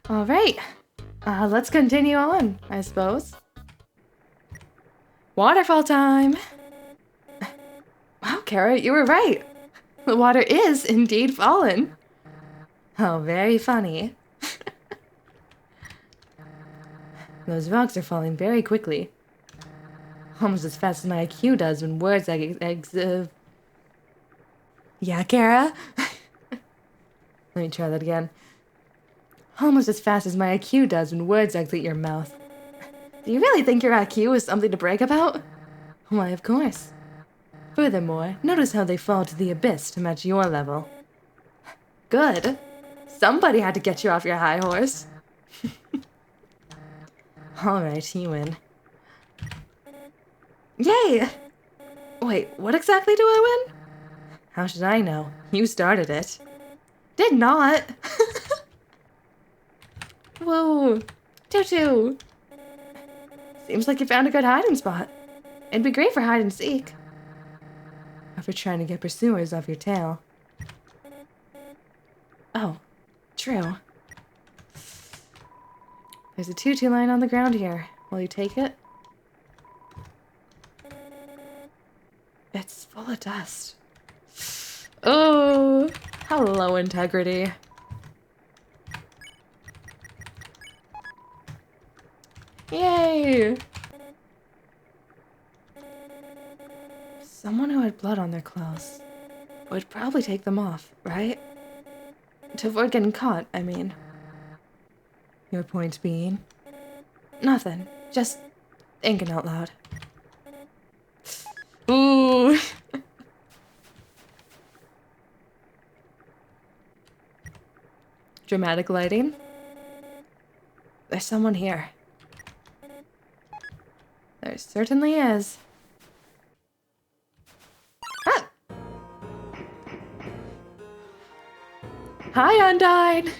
All right. Let's continue on, I suppose. Waterfall time! Wow, Chara, you were right. The water is indeed fallen. Oh, very funny. Those rocks are falling very quickly. Almost as fast as my IQ does when words Yeah, Chara? Let me try that again. Almost as fast as my IQ does when words exit your mouth. Do you really think your IQ is something to brag about? Why, of course. Furthermore, notice how they fall to the abyss to match your level. Good. Somebody had to get you off your high horse. Alright, you win. Yay! Wait, what exactly do I win? How should I know? You started it. Did not! Whoa! Tutu! Seems like you found a good hiding spot. It'd be great for hide and seek. Or for trying to get pursuers off your tail. Oh, true. There's a tutu lying on the ground here. Will you take it? It's full of dust. Oh, how low integrity. Yay! Someone who had blood on their clothes would probably take them off, right? To avoid getting caught, I mean. Your point being? Nothing. Just thinking out loud. Ooh! Dramatic lighting. There's someone here. There certainly is. Ah! Hi, Undyne!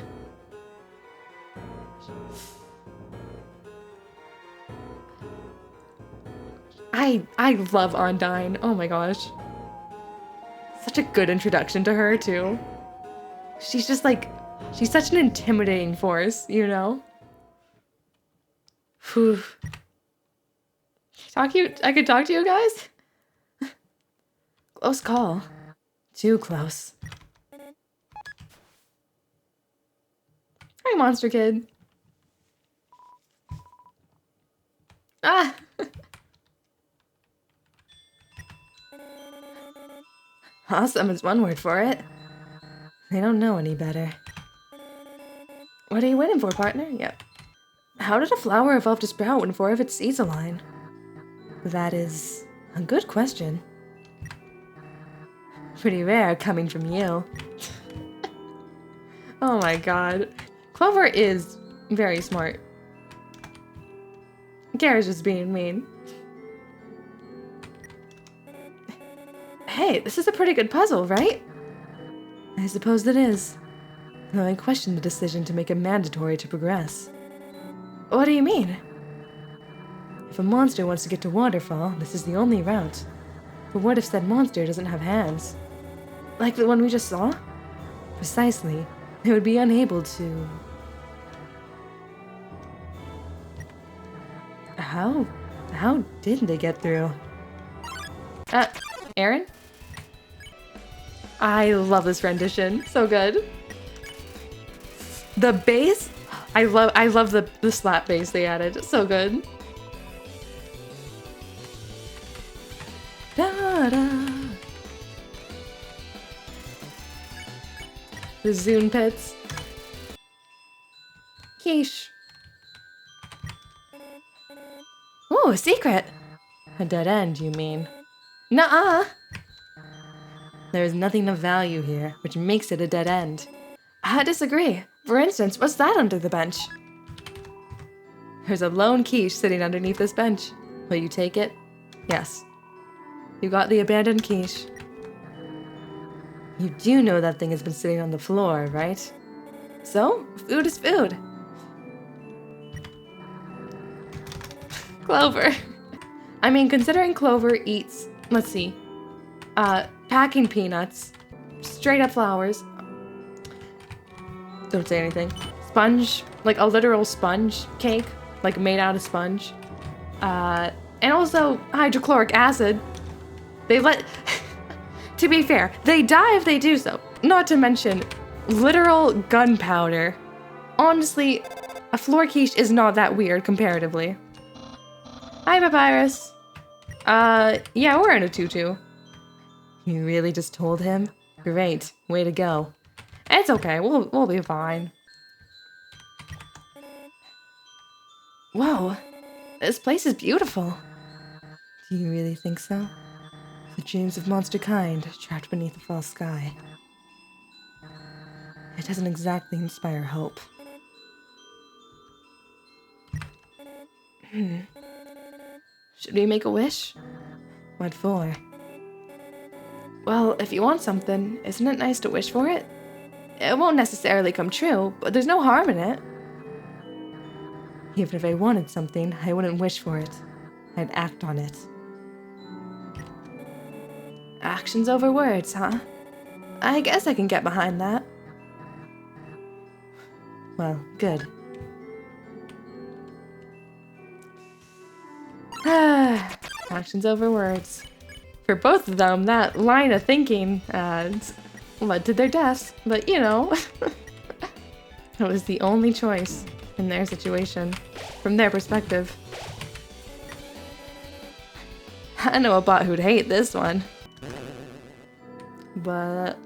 I love Undyne. Oh my gosh. Such a good introduction to her, too. She's just like, she's such an intimidating force, you know? Whew. I could talk to you guys? Close call. Too close. Hi, Monster Kid. Ah! Awesome is one word for it. They don't know any better. What are you waiting for, partner? Yep. How did a flower evolve to sprout when 4 of its seeds align? That is a good question. Pretty rare coming from you. Oh my god. Clover is very smart. Chara's just being mean. Hey, this is a pretty good puzzle, right? I suppose it is. Though I question the decision to make it mandatory to progress. What do you mean? If a monster wants to get to Waterfall, this is the only route. But what if said monster doesn't have hands? Like the one we just saw? Precisely. They would be unable to... How did they get through? Aaron? I love this rendition. So good. The bass? I love the slap bass they added. So good. Da da. The Zune pits. Quiche. Ooh, a secret. A dead end, you mean? Nuh-uh. There is nothing of value here, which makes it a dead end. I disagree. For instance, what's that under the bench? There's a lone quiche sitting underneath this bench. Will you take it? Yes. You got the abandoned quiche. You do know that thing has been sitting on the floor, right? So, food is food. Clover. I mean, considering Clover eats, let's see, packing peanuts, straight up flowers. Don't say anything. sponge, like a literal sponge cake, like made out of sponge. And also hydrochloric acid. They let, to be fair, they die if they do so. Not to mention literal gunpowder. Honestly, a floor quiche is not that weird comparatively. Hi, Papyrus. Yeah, we're in a tutu. You really just told him? Great, way to go. It's okay, we'll be fine. Whoa, this place is beautiful. Do you really think so? The dreams of monster kind trapped beneath a false sky. It doesn't exactly inspire hope. Should we make a wish? What for? Well, if you want something, isn't it nice to wish for it? It won't necessarily come true, but there's no harm in it. Even if I wanted something, I wouldn't wish for it. I'd act on it. Actions over words, huh? I guess I can get behind that. Well, good. Actions over words. For both of them, that line of thinking led to their deaths, but you know, it was the only choice in their situation, from their perspective. I know a bot who'd hate this one. But...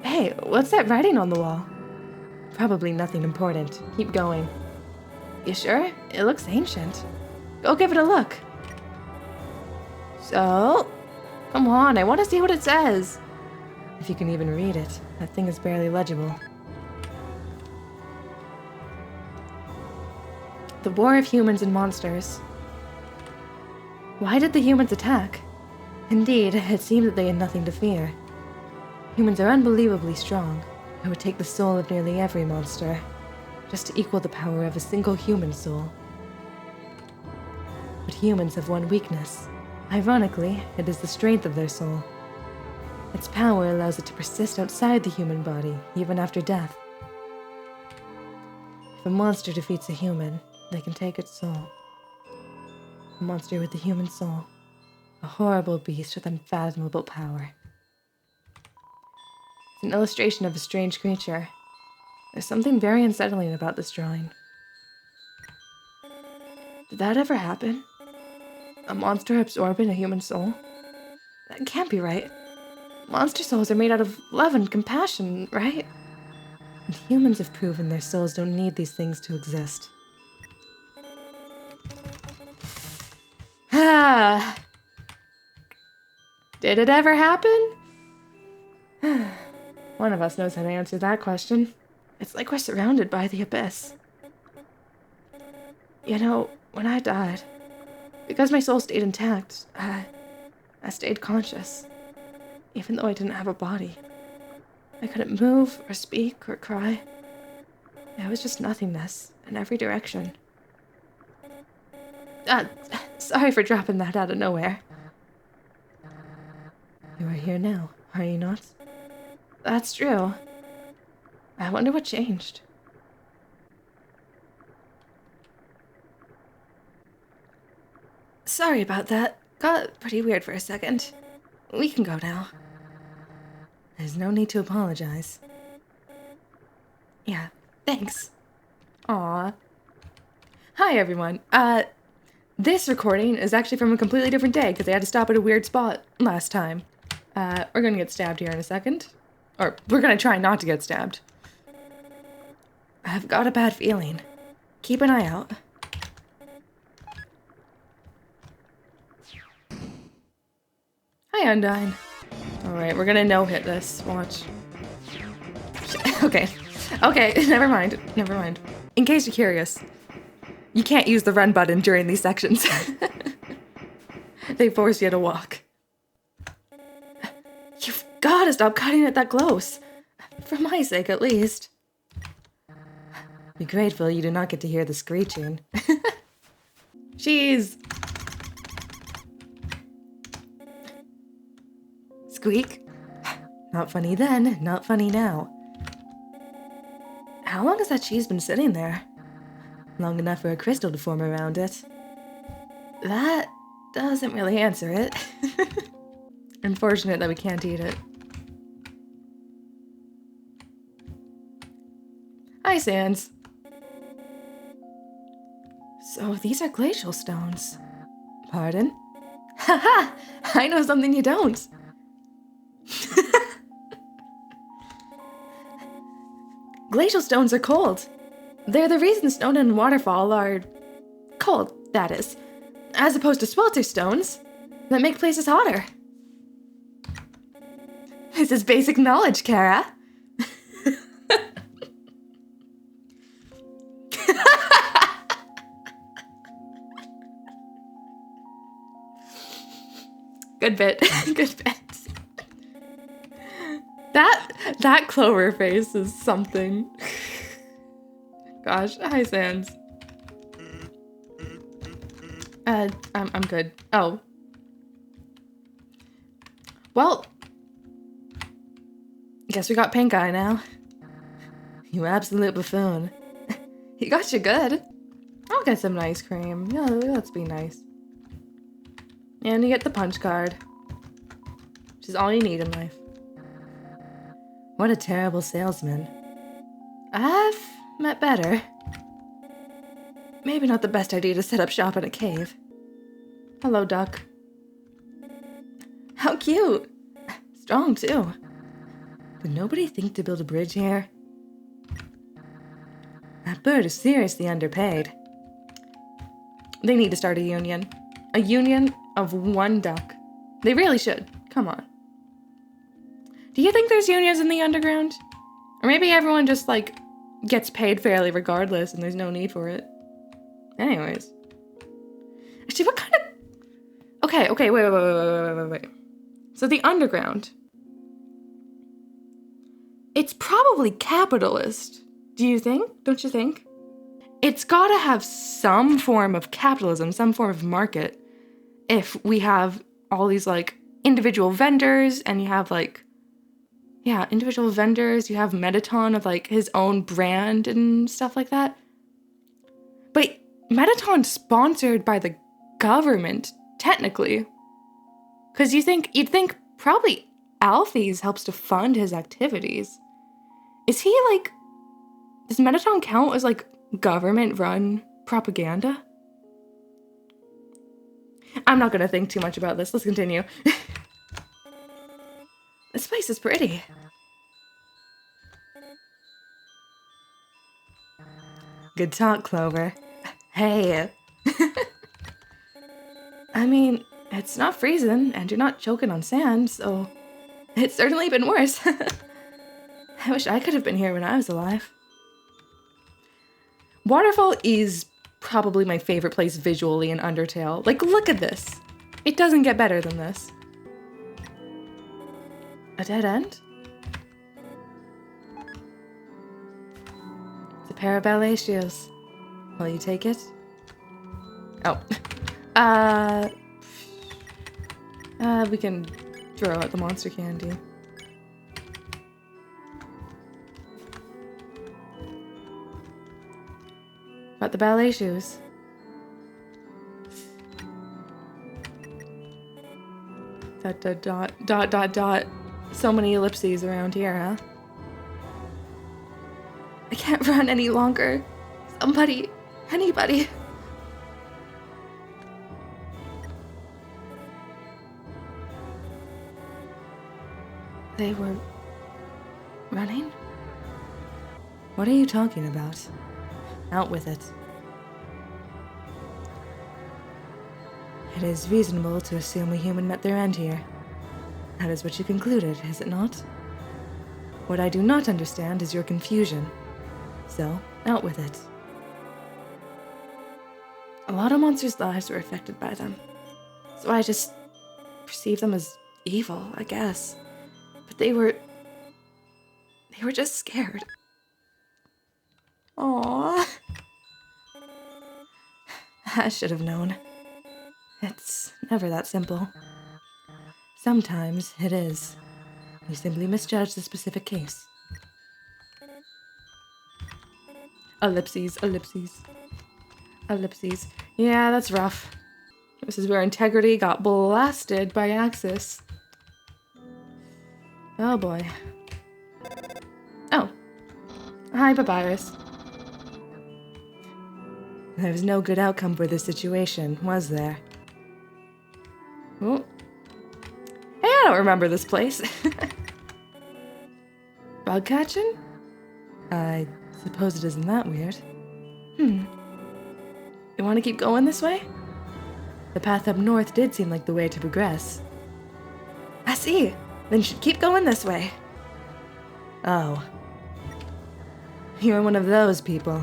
Hey, what's that writing on the wall? Probably nothing important. Keep going. You sure? It looks ancient. Go give it a look. So? Come on, I want to see what it says. If you can even read it, that thing is barely legible. The war of humans and monsters. Why did the humans attack? Indeed, it seemed that they had nothing to fear. Humans are unbelievably strong. It would take the soul of nearly every monster, just to equal the power of a single human soul. But humans have one weakness. Ironically, it is the strength of their soul. Its power allows it to persist outside the human body, even after death. If a monster defeats a human, they can take its soul. A monster with a human soul. A horrible beast with unfathomable power. It's an illustration of a strange creature. There's something very unsettling about this drawing. Did that ever happen? A monster absorbing a human soul? That can't be right. Monster souls are made out of love and compassion, right? And humans have proven their souls don't need these things to exist. Ah. Did it ever happen? One of us knows how to answer that question. It's like we're surrounded by the abyss. You know, when I died, because my soul stayed intact, I stayed conscious, even though I didn't have a body. I couldn't move or speak or cry. It was just nothingness in every direction. Sorry for dropping that out of nowhere. You are here now, are you not? That's true. I wonder what changed. Sorry about that. Got pretty weird for a second. We can go now. There's no need to apologize. Yeah, thanks. Aw. Hi, everyone. This recording is actually from a completely different day because I had to stop at a weird spot last time. We're gonna get stabbed here in a second. Or, we're gonna try not to get stabbed. I've got a bad feeling. Keep an eye out. Hi, Undyne. Alright, we're gonna no-hit this. Watch. Okay. Okay, never mind. Never mind. In case you're curious, you can't use the run button during these sections. They force you to walk. You've gotta stop cutting it that close. For my sake, at least. Be grateful you do not get to hear the screeching. Jeez. Squeak. Not funny then, not funny now. How long has that cheese been sitting there? Long enough for a crystal to form around it. That doesn't really answer it. Unfortunate that we can't eat it. Hi, Sans. So these are glacial stones. Pardon? Haha! I know something you don't. Glacial stones are cold. They're the reason stone and waterfall are cold, that is. As opposed to swelter stones that make places hotter. This is basic knowledge, Chara. Good bit. Good bit. That Clover face is something. Gosh, hi Sans. I'm good. Oh. Well, guess we got pink eye now. You absolute buffoon. He got you good. I'll get some ice cream. Yeah, let's be nice. And you get the punch card. Which is all you need in life. What a terrible salesman. I've met better. Maybe not the best idea to set up shop in a cave. Hello, duck. How cute. Strong, too. Would nobody think to build a bridge here? That bird is seriously underpaid. They need to start a union. A union of one duck. They really should. Come on. Do you think there's unions in the underground? Or maybe everyone just, like, gets paid fairly regardless and there's no need for it. Anyways. Actually, what kind of... Okay, wait. So the underground. It's probably capitalist. Do you think? Don't you think? It's gotta have some form of capitalism, some form of market. If we have all these, like, individual vendors and you have, like... Yeah, individual vendors. You have Metaton of, like, his own brand and stuff like that. But Metaton's sponsored by the government, technically. Because you'd think probably Alphys helps to fund his activities. Is he, like... Does Metaton count as, like, government-run propaganda? I'm not gonna think too much about this. Let's continue. This place is pretty. Good talk, Clover. Hey. I mean, it's not freezing, and you're not choking on sand, so it's certainly been worse. I wish I could have been here when I was alive. Waterfall is probably my favorite place visually in Undertale. Like, look at this. It doesn't get better than this. A dead end? It's a pair of ballet shoes. Will you take it? Oh. We can throw out the monster candy. About the ballet shoes. Dot. So many ellipses around here, huh? I can't run any longer. Somebody, anybody. They were running? What are you talking about? Out with it. It is reasonable to assume a human met their end here. That is what you concluded, is it not? What I do not understand is your confusion. So, out with it. A lot of monsters' lives were affected by them. So I just perceive them as evil, I guess. But they were just scared. Aww. I should have known. It's never that simple. Sometimes it is. You simply misjudge the specific case. Ellipses, ellipses. Ellipses. Yeah, that's rough. This is where integrity got blasted by Axis. Oh boy. Oh. Hi, Papyrus. There was no good outcome for this situation, was there? Oh. Hey, I don't remember this place. Bug catching? I suppose it isn't that weird. You want to keep going this way? The path up north did seem like the way to progress. I see. Then should keep going this way. Oh. You're one of those people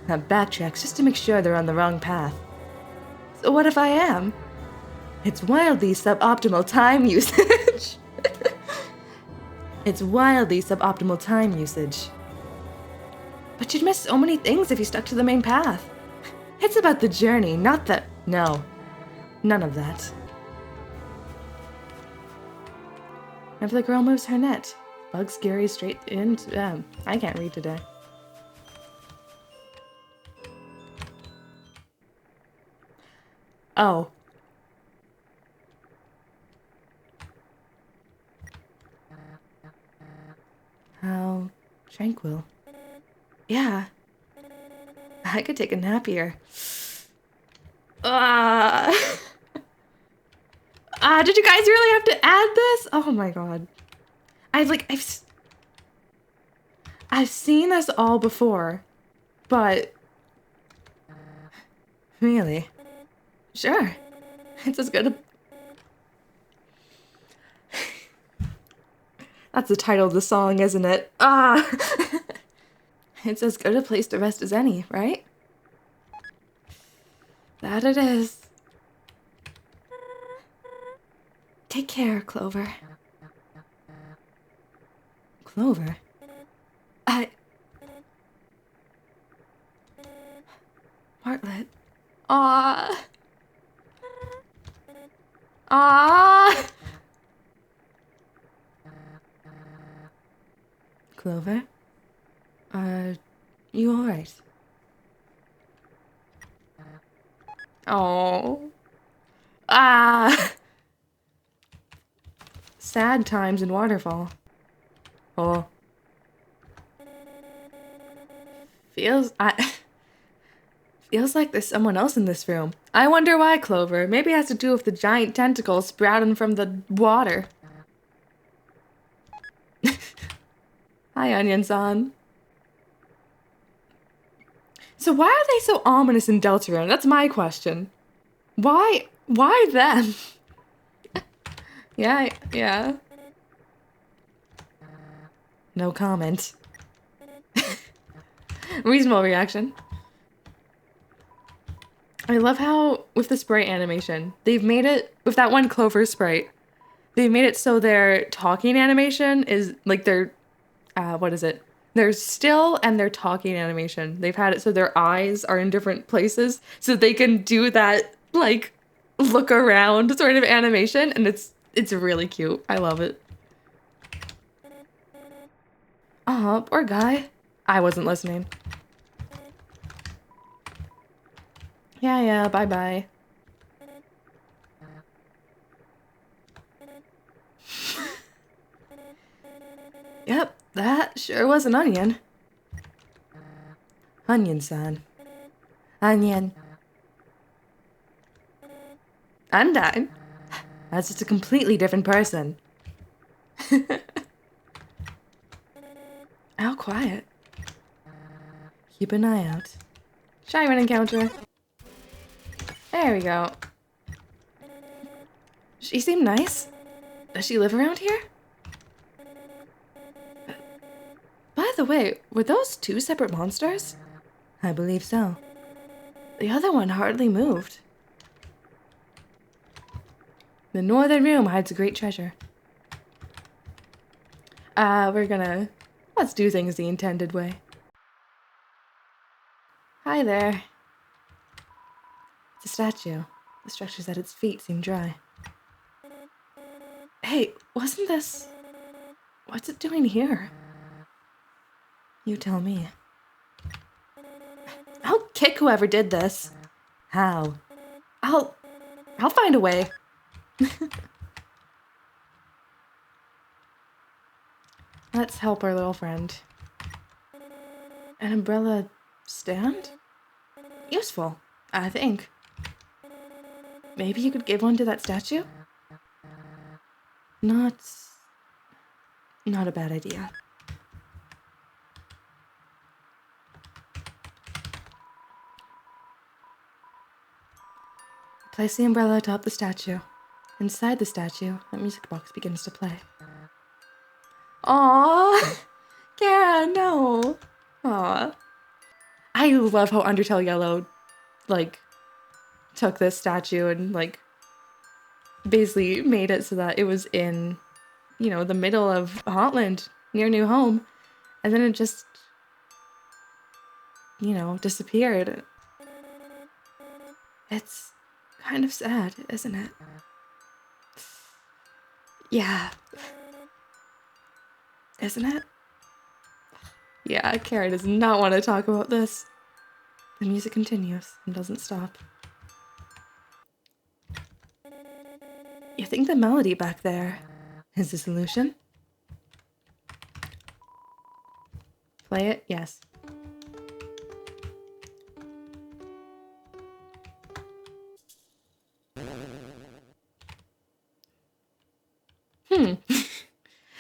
that backtracks just to make sure they're on the wrong path. So what if I am? It's wildly suboptimal time usage. It's wildly suboptimal time usage. But you'd miss so many things if you stuck to the main path. It's about the journey, not the... No. None of that. If the girl moves her net, Bug scary straight into... I can't read today. Oh. How tranquil. Yeah. I could take a nap here. Did you guys really have to add this? Oh my god. I've seen this all before, but really? Sure. It's as good a... That's the title of the song, isn't it? It's as good a place to rest as any, right? That it is. Take care, Clover. Clover? Bartlett. Aww. Clover? Are you alright? Oh. Sad times in Waterfall. Oh. Feels like there's someone else in this room. I wonder why, Clover. Maybe it has to do with the giant tentacles sprouting from the water. Hi, Onion-san. So why are they so ominous in Deltarune? That's my question. Why them? Yeah. No comment. Reasonable reaction. I love how, with the sprite animation, they've made it, with that one Clover sprite, they've made it so their talking animation is, like, their, what is it? Their still and their talking animation. They've had it so their eyes are in different places, so they can do that, like, look around sort of animation, and it's really cute. I love it. Aw, poor guy. I wasn't listening. Yeah, bye-bye. Yep, that sure was an onion. Onion-san. Onion. Undyne? That's just a completely different person. How quiet. Keep an eye out. Shyman encounter. There we go. She seemed nice. Does she live around here? By the way, were those two separate monsters? I believe so. The other one hardly moved. The northern room hides a great treasure. Let's do things the intended way. Hi there. It's a statue. The structures at its feet seem dry. Hey, wasn't this... What's it doing here? You tell me. kick whoever did this. How? I'll find a way. Let's help our little friend. An umbrella stand? Useful, I think. Maybe you could give one to that statue? Not a bad idea. Place the umbrella atop the statue. Inside the statue, a music box begins to play. Aww! Chara, no! Aww. I love how Undertale Yellow, like, took this statue and, like, basically made it so that it was in, you know, the middle of Hotland, near New Home. And then it just, you know, disappeared. It's kind of sad, isn't it? Yeah. Isn't it? Yeah, Chara does not want to talk about this. The music continues and doesn't stop. You think the melody back there is the solution? Play it? Yes.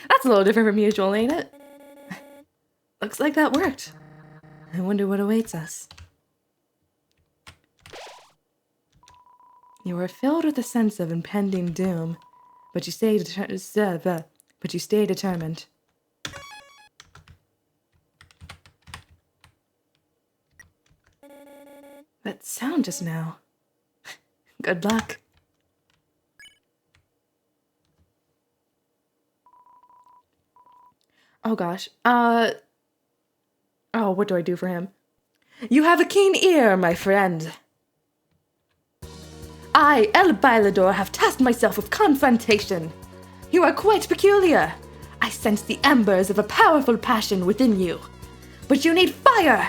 That's a little different from usual, ain't it? Looks like that worked. I wonder what awaits us. You were filled with a sense of impending doom, but you stay determined. That sound just now. Good luck. Oh gosh. Oh, what do I do for him? You have a keen ear, my friend. I, El Bailador, have tasked myself with confrontation. You are quite peculiar. I sense the embers of a powerful passion within you. But you need fire.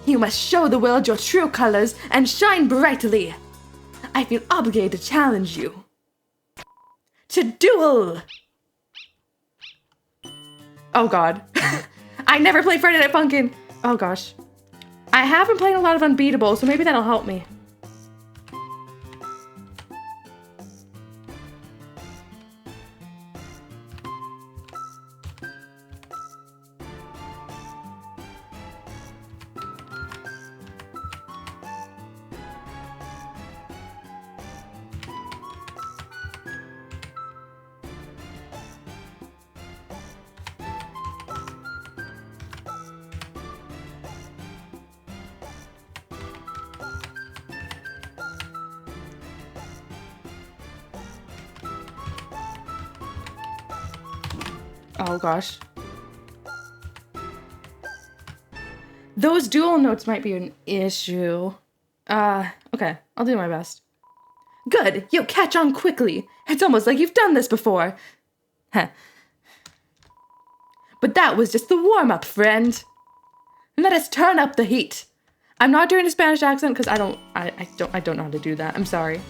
You must show the world your true colors and shine brightly. I feel obligated to challenge you. To duel! Oh god. I never played Friday Night Funkin'. Oh gosh. I have been playing a lot of Unbeatable, so maybe that'll help me. Oh gosh. Those dual notes might be an issue. Okay, I'll do my best. Good, you catch on quickly. It's almost like you've done this before. Heh. But that was just the warm-up, friend. Let us turn up the heat. I'm not doing a Spanish accent because I don't know how to do that. I'm sorry.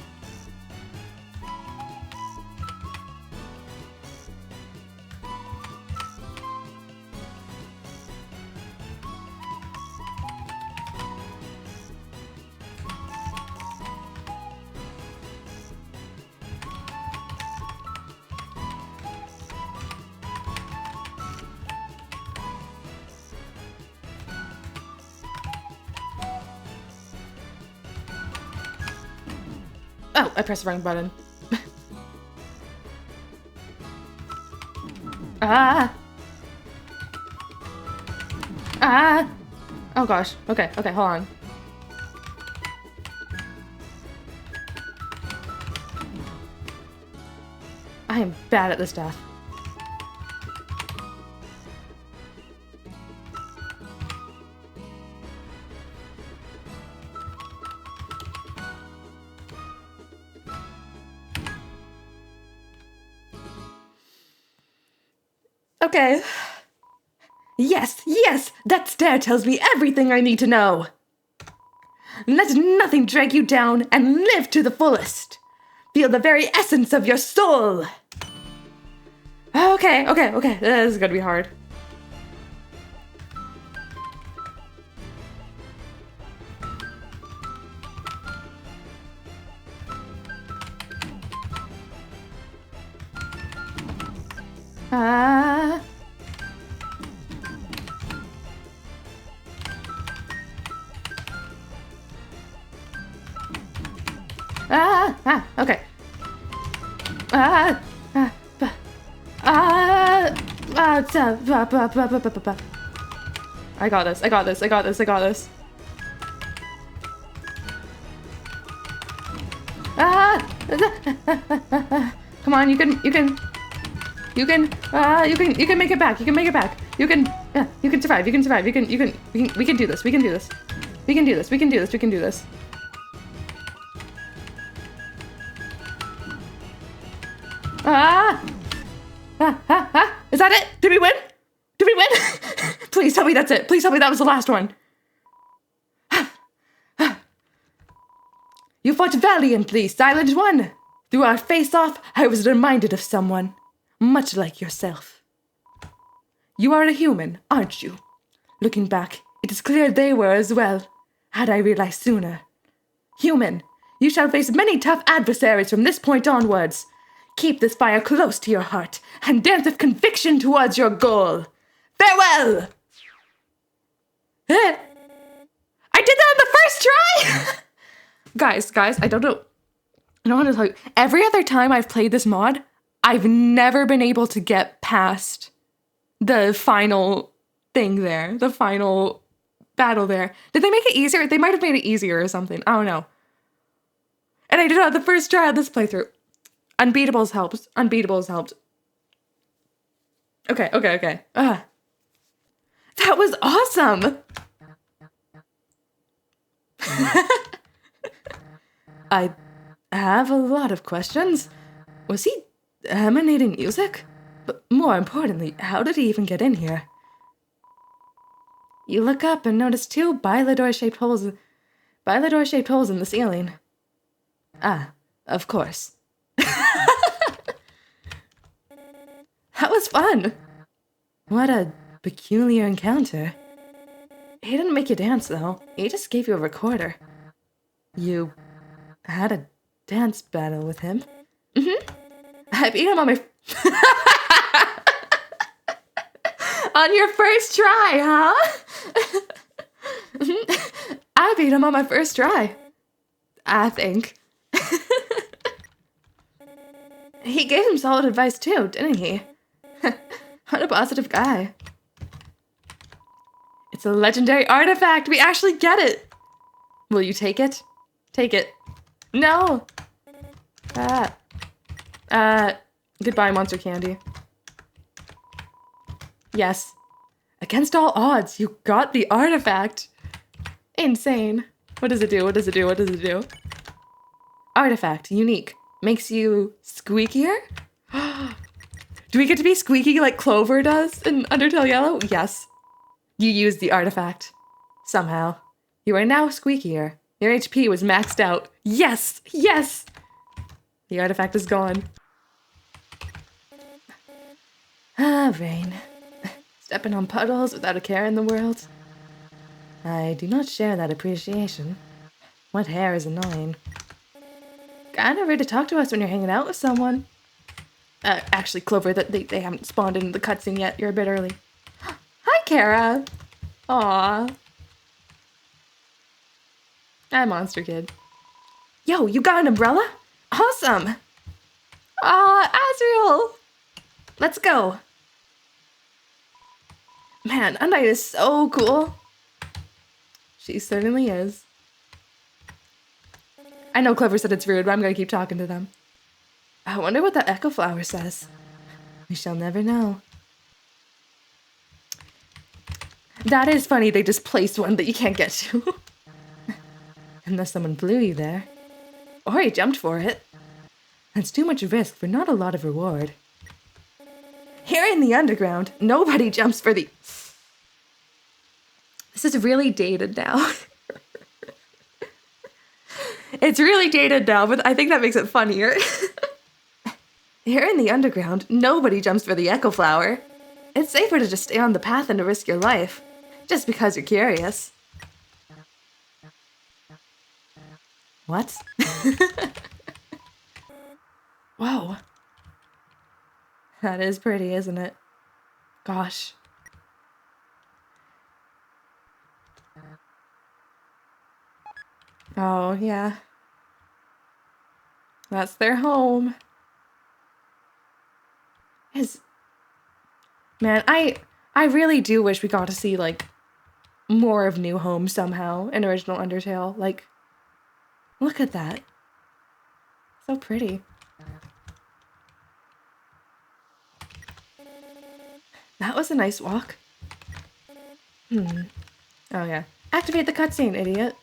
Oh, I pressed the wrong button. Ah! Ah! Oh gosh. Okay, hold on. I am bad at this stuff. Okay. Yes, that stare tells me everything I need to know. Let nothing drag you down and live to the fullest. Feel the very essence of your soul. Okay. This is gonna be hard. Okay. I got this. Come on, you can make it back. You can survive. We can do this. Is that it? Did we win? Please tell me that's it. Please tell me that was the last one. You fought valiantly, Silent One. Through our face-off, I was reminded of someone, much like yourself. You are a human, aren't you? Looking back, it is clear they were as well, had I realized sooner. Human, you shall face many tough adversaries from this point onwards. Keep this fire close to your heart, and dance with conviction towards your goal. Farewell! I did that on the first try! Guys, I don't know how to tell you. Every other time I've played this mod, I've never been able to get past the final thing there. The final battle there. Did they make it easier? They might have made it easier or something. I don't know. And I did it on the first try of this playthrough. Unbeatables helped. Okay. That was awesome! I have a lot of questions. Was he emanating music? But more importantly, how did he even get in here? You look up and notice two bilador-shaped holes in the ceiling. Ah, of course. That was fun! What a peculiar encounter. He didn't make you dance, though. He just gave you a recorder. You had a dance battle with him? I beat him on my... on your first try, huh? I beat him on my first try. I think. He gave him solid advice too, didn't he? What a positive guy. It's a legendary artifact! We actually get it! Will you take it? Take it. No! Goodbye, monster candy. Yes. Against all odds, you got the artifact! Insane. What does it do? Artifact. Unique. Makes you squeakier? Do we get to be squeaky like Clover does in Undertale Yellow? Yes. You used the artifact. Somehow. You are now squeakier. Your HP was maxed out. Yes! The artifact is gone. Rain. Stepping on puddles without a care in the world. I do not share that appreciation. Wet hair is annoying. Kinda rude to talk to us when you're hanging out with someone. Actually, Clover, they haven't spawned in the cutscene yet. You're a bit early. Hi, Chara. Aw. Hi, Monster Kid. Yo, you got an umbrella? Awesome. Aw, Azrael. Let's go. Man, Unite is so cool. She certainly is. I know Clover said it's rude, but I'm gonna keep talking to them. I wonder what that echo flower says. We shall never know. That is funny, they just placed one that you can't get to. Unless someone blew you there. Or you jumped for it. That's too much risk for not a lot of reward. Here in the underground, nobody jumps for the... This is really dated now. It's really dated now, but I think that makes it funnier. Here in the underground, nobody jumps for the echo flower. It's safer to just stay on the path than to risk your life, just because you're curious. What? Whoa. That is pretty, isn't it? Gosh. Oh, yeah. That's their home. Man, I really do wish we got to see, like, more of New Home somehow in original Undertale. Like, look at that. So pretty. That was a nice walk. Oh, yeah. Activate the cutscene, idiot.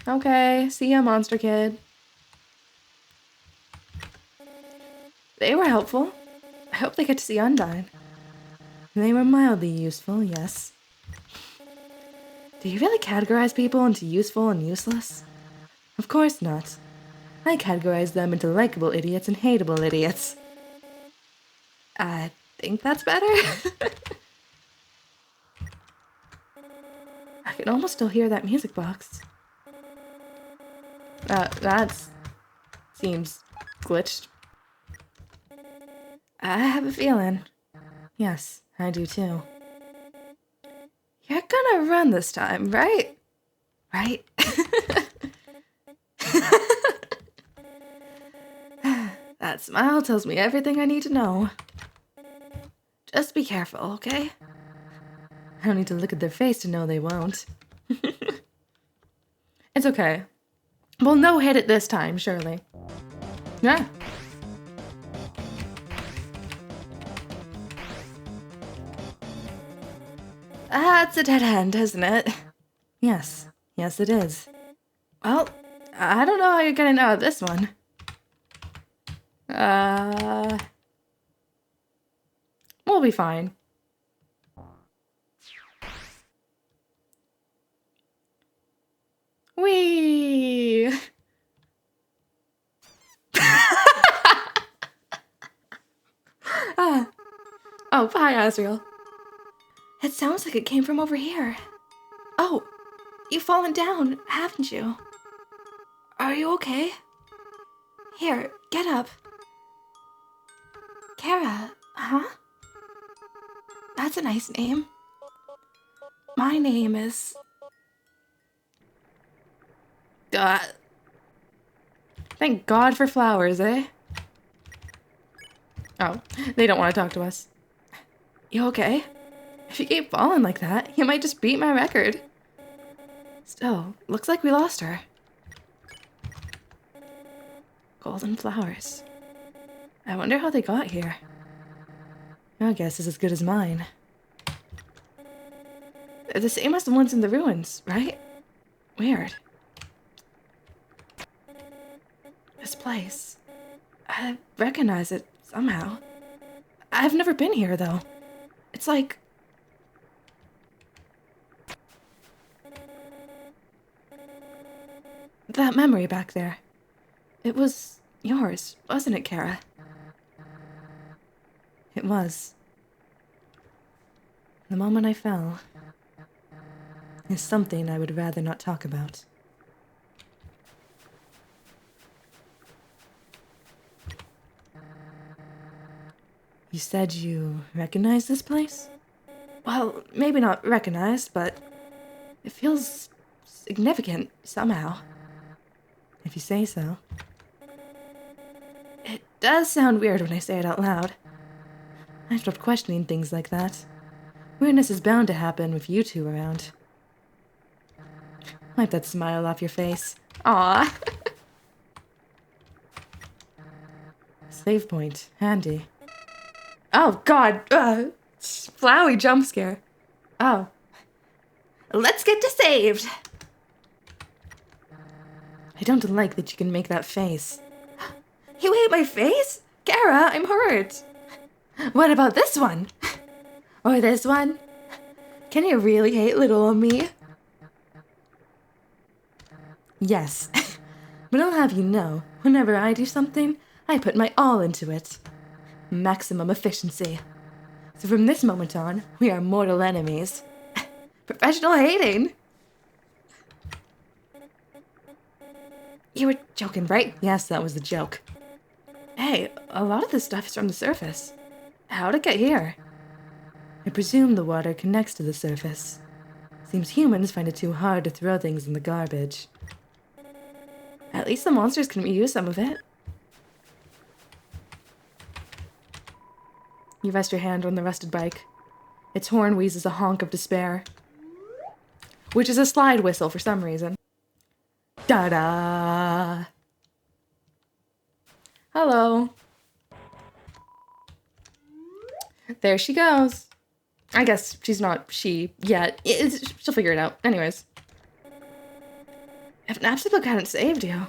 Okay, see ya, monster kid. They were helpful. I hope they get to see Undyne. They were mildly useful, yes. Do you really categorize people into useful and useless? Of course not. I categorize them into likable idiots and hateable idiots. I think that's better. I can almost still hear that music box. That seems glitched. I have a feeling. Yes, I do too. You're gonna run this time, right? Right? That smile tells me everything I need to know. Just be careful, okay? I don't need to look at their face to know they won't. It's okay. We'll no-hit it this time, surely. Yeah. That's a dead end, isn't it? Yes. Yes, it is. Well, I don't know how you're getting out of this one. We'll be fine. Whee! Oh, hi, Asriel. It sounds like it came from over here. Oh, you've fallen down, haven't you? Are you okay? Here, get up. Chara, huh? That's a nice name. My name is... Thank God for flowers, eh? Oh, they don't want to talk to us. You okay? If you keep falling like that, you might just beat my record. Still, looks like we lost her. Golden flowers. I wonder how they got here. Your guess is as good as mine. They're the same as the ones in the ruins, right? Weird. This place. I recognize it somehow. I've never been here, though. It's like... that memory back there. It was yours, wasn't it, Chara? It was. The moment I fell is something I would rather not talk about. You said you recognize this place? Well, maybe not recognized, but it feels significant somehow. If you say so. It does sound weird when I say it out loud. I stopped questioning things like that. Weirdness is bound to happen with you two around. Wipe that smile off your face. Aww. Save point. Handy. Oh, God. Flowey jump scare. Oh. Let's get to saved. I don't like that you can make that face. You hate my face? Chara, I'm hurt. What about this one? Or this one? Can you really hate little old me? Yes. But I'll have you know, whenever I do something, I put my all into it. Maximum efficiency. So from this moment on, we are mortal enemies. Professional hating! You were joking, right? Yes, that was the joke. Hey, a lot of this stuff is from the surface. How'd it get here? I presume the water connects to the surface. Seems humans find it too hard to throw things in the garbage. At least the monsters can reuse some of it. You rest your hand on the rusted bike. Its horn wheezes a honk of despair, which is a slide whistle for some reason. Da-da! Hello. There she goes. I guess she's not she yet. She'll figure it out. Anyways. If an absolute hadn't saved you,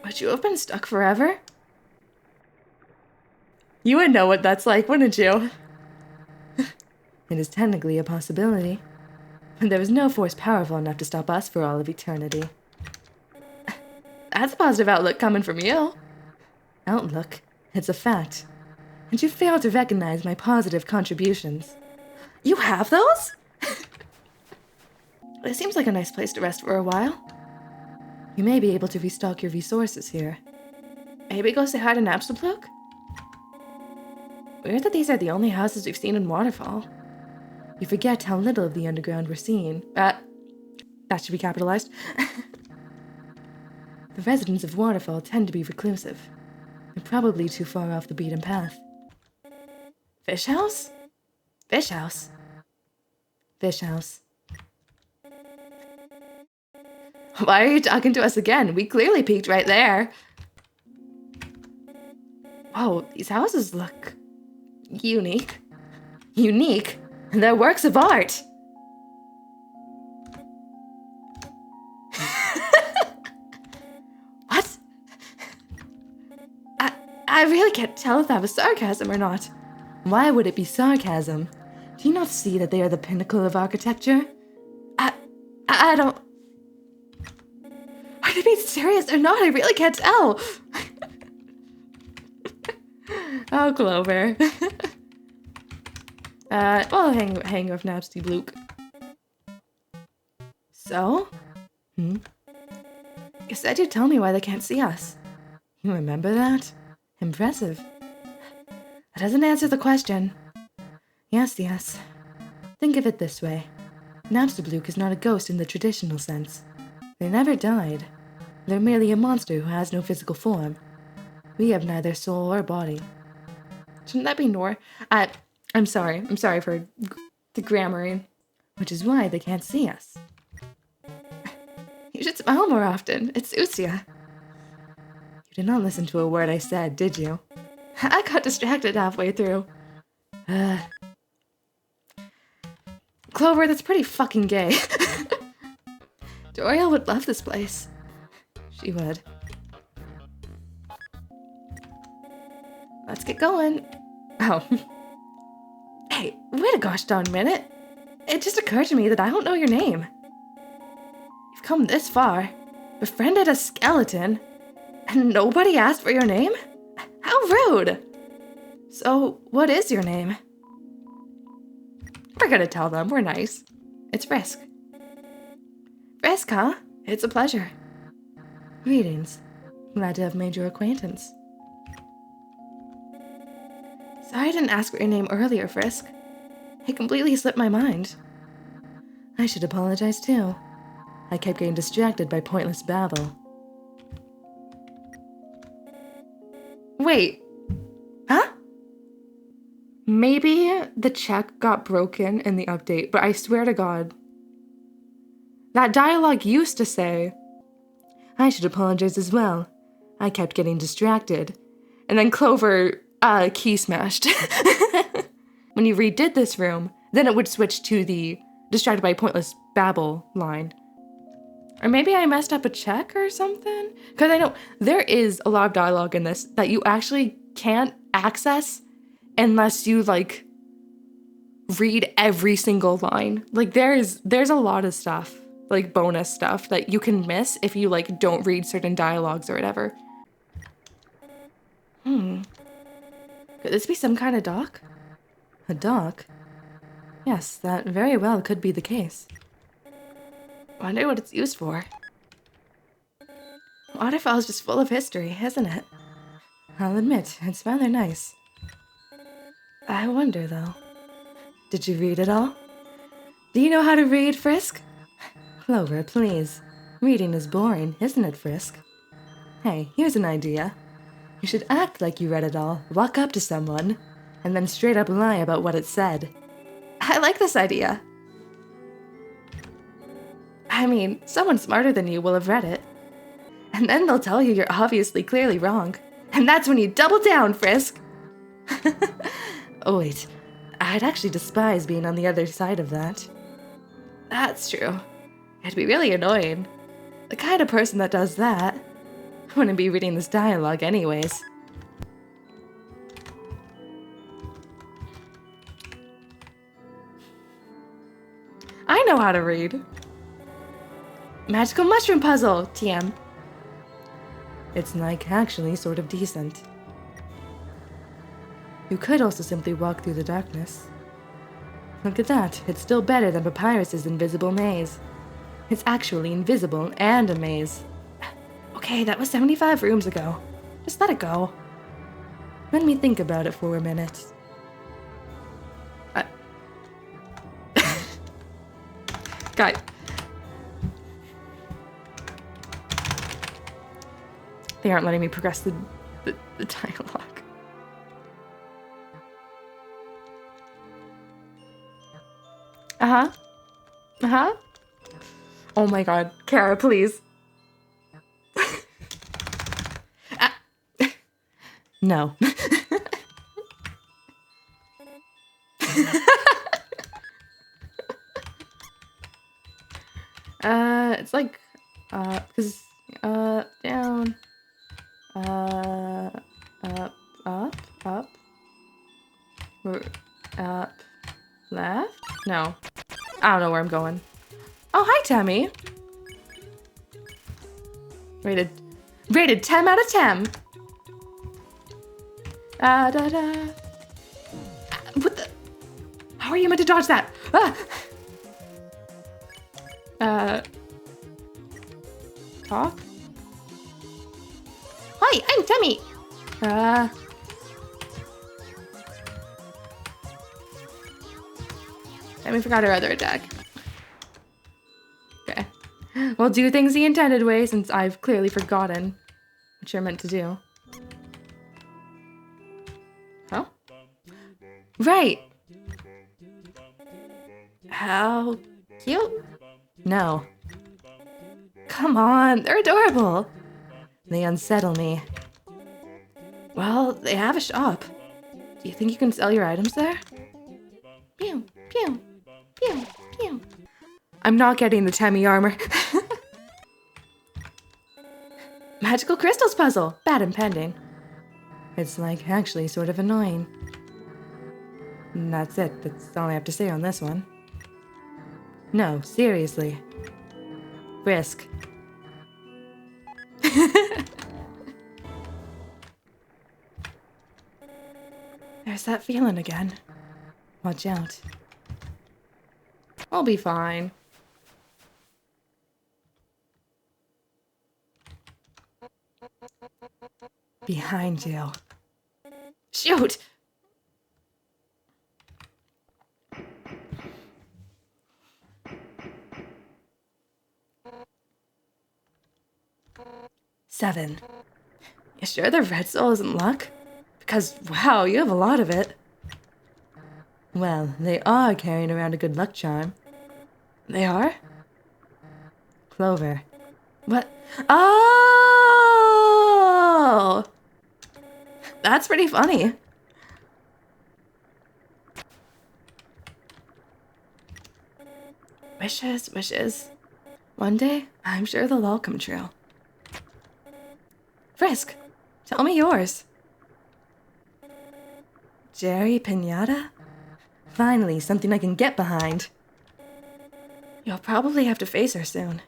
would you have been stuck forever? You would know what that's like, wouldn't you? It is technically a possibility. But there was no force powerful enough to stop us for all of eternity. That's a positive outlook coming from you. Outlook? It's a fact. And you fail to recognize my positive contributions. You have those? It seems like a nice place to rest for a while. You may be able to restock your resources here. Maybe go say hi to Napstablook? Weird that these are the only houses we've seen in Waterfall. You forget how little of the underground we're seeing. That should be capitalized. The residents of Waterfall tend to be reclusive. They're probably too far off the beaten path. Fish house? Fish house. Fish house. Why are you talking to us again? We clearly peeked right there. Whoa, these houses look unique. Unique? They're works of art. What? I really can't tell if that was sarcasm or not. Why would it be sarcasm? Do you not see that they are the pinnacle of architecture? I don't... Are they being serious or not? I really can't tell. Oh, Clover. Well, hang off Napsty Blook. So? You said you'd tell me why they can't see us. You remember that? Impressive. That doesn't answer the question. Yes. Think of it this way. Napstablook is not a ghost in the traditional sense. They never died. They're merely a monster who has no physical form. We have neither soul or body. Shouldn't that be Nor? I'm sorry for the grammaring. Which is why they can't see us. You should smile more often. It suits you. You did not listen to a word I said, did you? I got distracted halfway through. Clover, that's pretty fucking gay. Doriel would love this place. She would. Let's get going. Oh. Hey, wait a gosh darn minute. It just occurred to me that I don't know your name. You've come this far, befriended a skeleton, and nobody asked for your name? How rude! So, what is your name? We're gonna tell them, we're nice. It's Frisk. Frisk, huh? It's a pleasure. Greetings. Glad to have made your acquaintance. Sorry I didn't ask for your name earlier, Frisk. It completely slipped my mind. I should apologize too. I kept getting distracted by pointless babble. Wait. Huh? Maybe the check got broken in the update, but I swear to God, that dialogue used to say, I should apologize as well. I kept getting distracted. And then Clover, key smashed. When you redid this room, then it would switch to the distracted by pointless babble line. Or maybe I messed up a check or something? Because I know there is a lot of dialogue in this that you actually can't access unless you, like, read every single line. Like, there's a lot of stuff like bonus stuff that you can miss if you like don't read certain dialogues or whatever. Could this be some kind of dock? A dock? Yes, that very well could be the case. Wonder what it's used for. Waterfall's just full of history, isn't it? I'll admit, it's rather nice. I wonder, though. Did you read it all? Do you know how to read, Frisk? Clover, please. Reading is boring, isn't it, Frisk? Hey, here's an idea. You should act like you read it all, walk up to someone, and then straight up lie about what it said. I like this idea. I mean, someone smarter than you will have read it. And then they'll tell you you're obviously clearly wrong. And that's when you double down, Frisk! Oh wait, I'd actually despise being on the other side of that. That's true. It'd be really annoying. The kind of person that does that wouldn't be reading this dialogue anyways. I know how to read. Magical mushroom puzzle, TM. It's like actually sort of decent. You could also simply walk through the darkness. Look at that, it's still better than Papyrus's invisible maze. It's actually invisible and a maze. Okay, that was 75 rooms ago. Just let it go. Let me think about it for a minute. Guy. They aren't letting me progress the dialogue. Uh-huh. Uh-huh. Oh my god. Chara, please. No. It's like, cause, down, up, left? No. I don't know where I'm going. Oh, hi, Tammy. Rated 10 out of 10. What the? How are you meant to dodge that? Talk? Hi, I'm Tammy. Tammy forgot her other attack. Okay. Well, do things the intended way since I've clearly forgotten what you're meant to do. Oh? Right! How cute? No. Come on, they're adorable. They unsettle me. Well, they have a shop. Do you think you can sell your items there? Pew, pew, pew, pew. I'm not getting the Tammy armor. Magical crystals puzzle. Bad impending. It's like actually sort of annoying. And that's it. That's all I have to say on this one. No, seriously. Frisk. There's that feeling again. Watch out. I'll be fine. Behind you. Shoot! Seven. You sure the red soul isn't luck? Because, wow, you have a lot of it. Well, they are carrying around a good luck charm. They are? Clover. What? Oh! That's pretty funny. Wishes, wishes. One day, I'm sure they'll all come true. Frisk, tell me yours. Jerry Pinata? Finally, something I can get behind. You'll probably have to face her soon.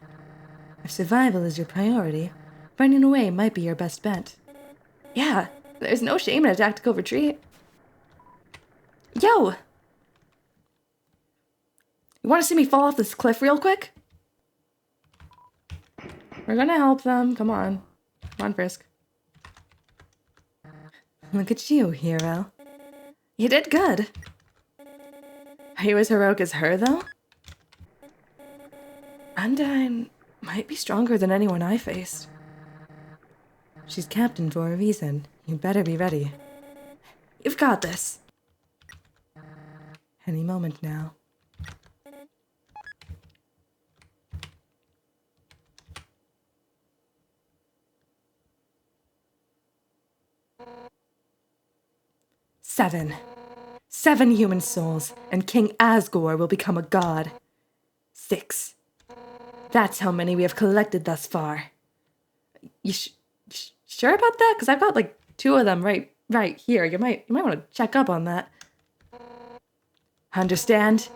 If survival is your priority, finding a way might be your best bet. Yeah, there's no shame in a tactical retreat. Yo! You want to see me fall off this cliff real quick? We're gonna help them. Come on. Come on, Frisk. Look at you, hero. You did good. Are you as heroic as her, though? Undyne might be stronger than anyone I faced. She's captain for a reason. You better be ready. You've got this. Any moment now. Seven human souls, and King Asgore will become a god. 6. That's how many we have collected thus far. You sure about that? Because I've got like 2 of them right here. You might want to check up on that. Understand?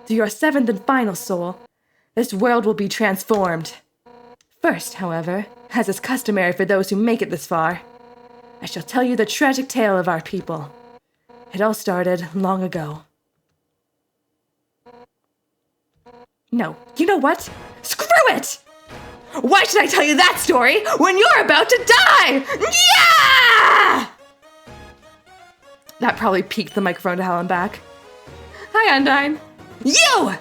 Through your 7th and final soul, this world will be transformed. First, however, as is customary for those who make it this far, I shall tell you the tragic tale of our people. It all started long ago. No, you know what? Screw it! Why should I tell you that story when you're about to die? Yeah! That probably peaked the microphone to hell and back. Hi, Undyne. You!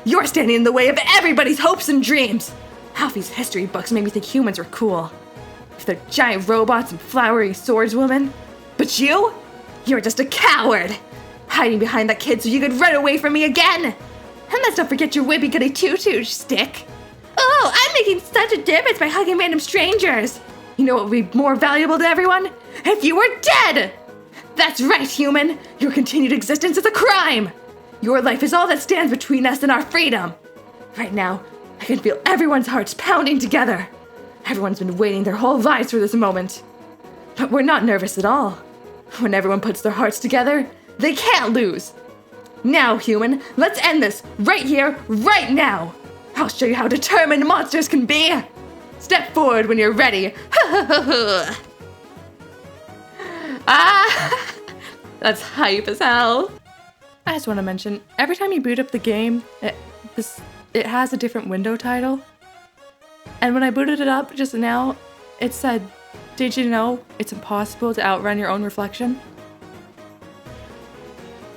You're standing in the way of everybody's hopes and dreams. Half these history books made me think humans were cool. If they're giant robots and flowery swordswomen. But you're just a coward. Hiding behind that kid so you could run away from me again. And let's not forget your whippy goody two-two stick. Oh, I'm making such a difference by hugging random strangers. You know what would be more valuable to everyone? If you were dead! That's right, human. Your continued existence is a crime. Your life is all that stands between us and our freedom. Right now, I can feel everyone's hearts pounding together. Everyone's been waiting their whole lives for this moment. But we're not nervous at all. When everyone puts their hearts together, they can't lose. Now, human, let's end this right here, right now. I'll show you how determined monsters can be. Step forward when you're ready. Ah, that's hype as hell. I just want to mention, every time you boot up the game, it has a different window title. And when I booted it up just now, it said, "Did you know it's impossible to outrun your own reflection?"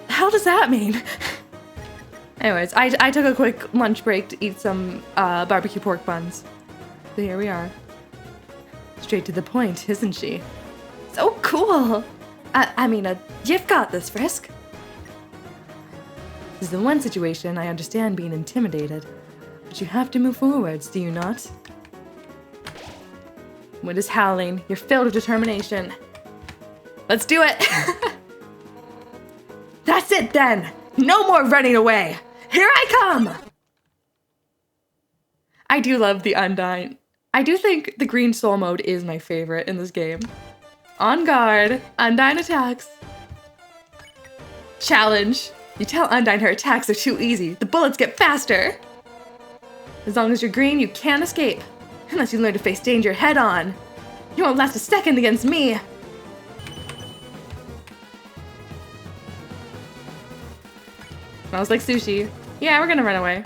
The hell does that mean? Anyways, I took a quick lunch break to eat some barbecue pork buns. So here we are. Straight to the point, isn't she? So cool! I mean, you've got this, Frisk. This is the one situation I understand being intimidated. But you have to move forwards, do you not? Wind is howling. You're filled with determination. Let's do it! That's it then! No more running away! Here I come! I do love the Undyne. I do think the green soul mode is my favorite in this game. On guard, Undyne attacks. Challenge. You tell Undyne her attacks are too easy. The bullets get faster. As long as you're green, you can't escape. Unless you learn to face danger head on. You won't last a second against me. Smells like sushi. Yeah, we're gonna run away.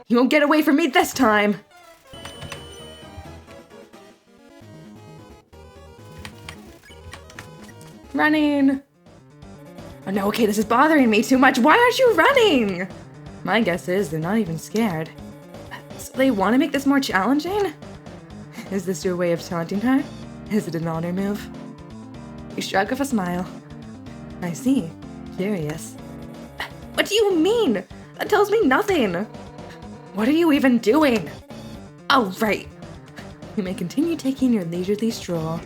You won't get away from me this time. Running. Oh no, okay, this is bothering me too much. Why aren't you running? My guess is they're not even scared. So they want to make this more challenging? Is this your way of taunting her? Is it an honor move? You shrug with a smile. I see. Curious. What do you mean? That tells me nothing. What are you even doing? Oh, right. You may continue taking your leisurely stroll.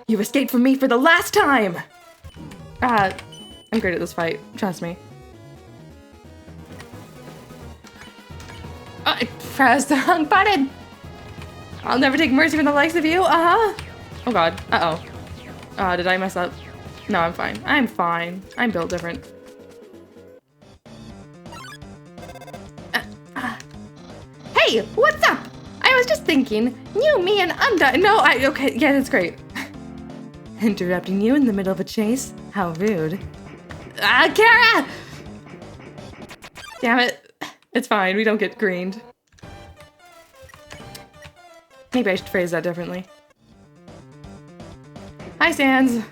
You escaped from me for the last time! I'm great at this fight, trust me. Press the wrong button! I'll never take mercy from the likes of you, Oh god, uh-oh. Did I mess up? No, I'm fine. I'm fine. I'm built different. Hey, what's up? I was just thinking, you, me, and okay, yeah, that's great. Interrupting you in the middle of a chase? How rude. Chara! Damn it. It's fine, we don't get greened. Maybe I should phrase that differently. Hi, Sans.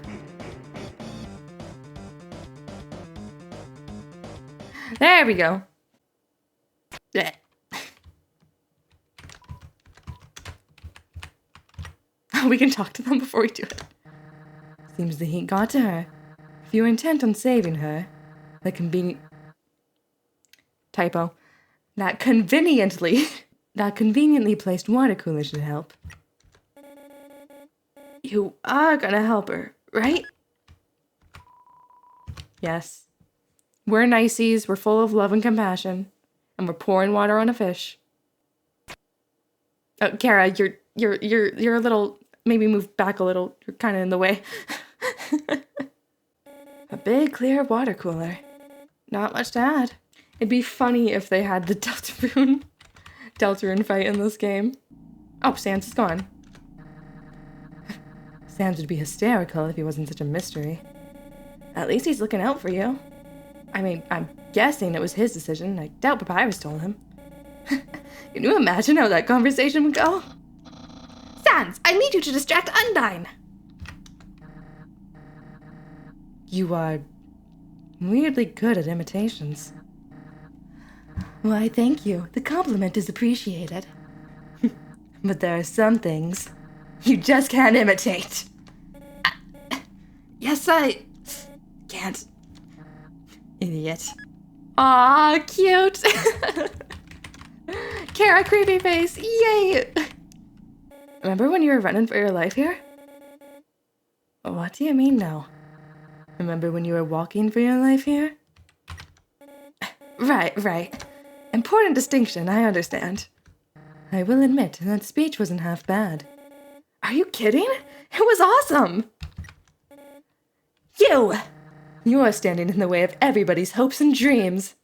There we go. Blech. We can talk to them before we do it. Seems the heat got to her. If you were intent on saving her, that conveniently placed water cooler should help. You are gonna help her, right? Yes. We're niceys, we're full of love and compassion, and we're pouring water on a fish. Oh, Chara, you're a little, maybe move back a little. You're kind of in the way. A big, clear water cooler. Not much to add. It'd be funny if they had the Deltarune fight in this game. Oh, Sans is gone. Sans would be hysterical if he wasn't such a mystery. At least he's looking out for you. I mean, I'm guessing it was his decision. I doubt Papyrus told him. Can you imagine how that conversation would go? Sans, I need you to distract Undyne. You are weirdly good at imitations. Why, thank you. The compliment is appreciated. But there are some things you just can't imitate. Yes, I can't. Idiot. Aw, cute. Chara, creepy face. Yay. Remember when you were running for your life here? What do you mean now? Remember when you were walking for your life here? Right. Important distinction, I understand. I will admit that speech wasn't half bad. Are you kidding? It was awesome! You are standing in the way of everybody's hopes and dreams.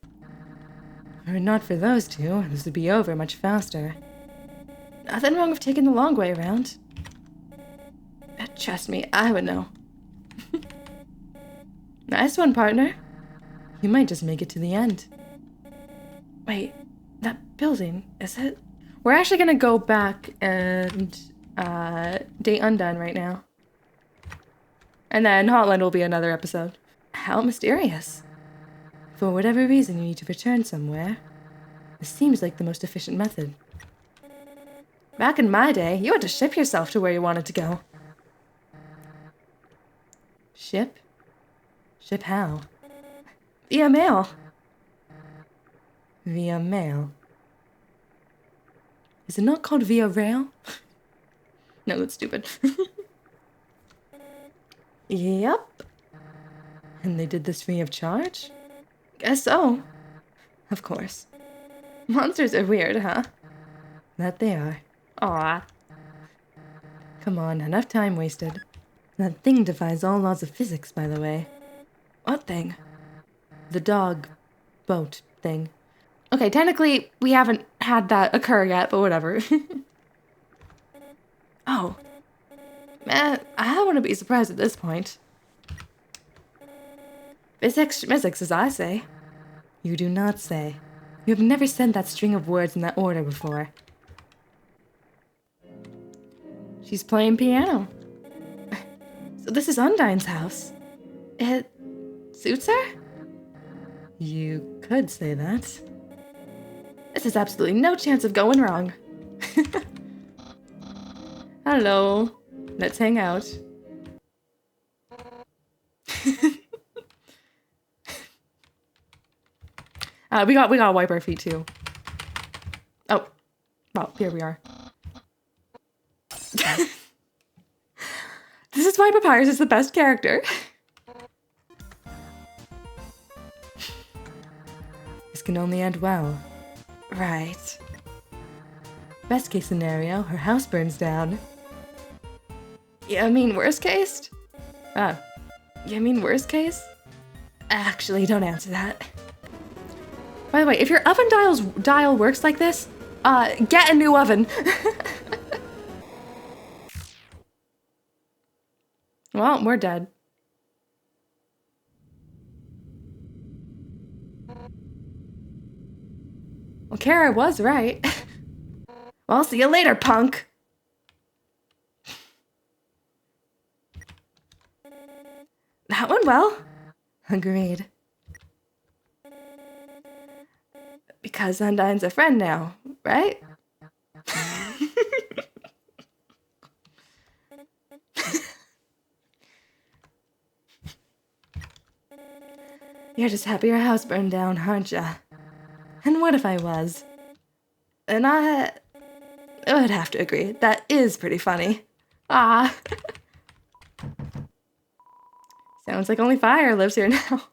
Were it not for those two, this would be over much faster. Nothing wrong with taking the long way around. Trust me, I would know. Nice one, partner. You might just make it to the end. Wait, that building, is it? We're actually gonna go back and date Undyne right now. And then Hotland will be another episode. How mysterious. For whatever reason you need to return somewhere, this seems like the most efficient method. Back in my day, you had to ship yourself to where you wanted to go. Ship? Ship how? Via mail. Via mail. Is it not called via rail? No, that's stupid. Yep. And they did this free of charge? Guess so. Of course. Monsters are weird, huh? That they are. Aw. Come on, enough time wasted. That thing defies all laws of physics, by the way. What thing? The dog boat thing. Okay, technically, we haven't had that occur yet, but whatever. Oh. Man, I don't want to be surprised at this point. Physics, as I say. You do not say. You have never said that string of words in that order before. She's playing piano. So this is Undyne's house. It suits her? You could say that. This has absolutely no chance of going wrong. Hello. Let's hang out. We gotta wipe our feet too. Oh. Well, here we are. This is why Papyrus is the best character. This can only end well. Right. Best case scenario, her house burns down. Yeah, I mean worst case? Oh. You mean worst case? Actually, don't answer that. By the way, if your oven dial works like this, get a new oven. Well, we're dead. Well, Chara was right. Well, see you later, punk. That went well. Agreed. Because Undyne's a friend now, right? You're just happy your house burned down, aren't ya? And what if I was? And I would have to agree, that is pretty funny. Ah. Sounds like only fire lives here now.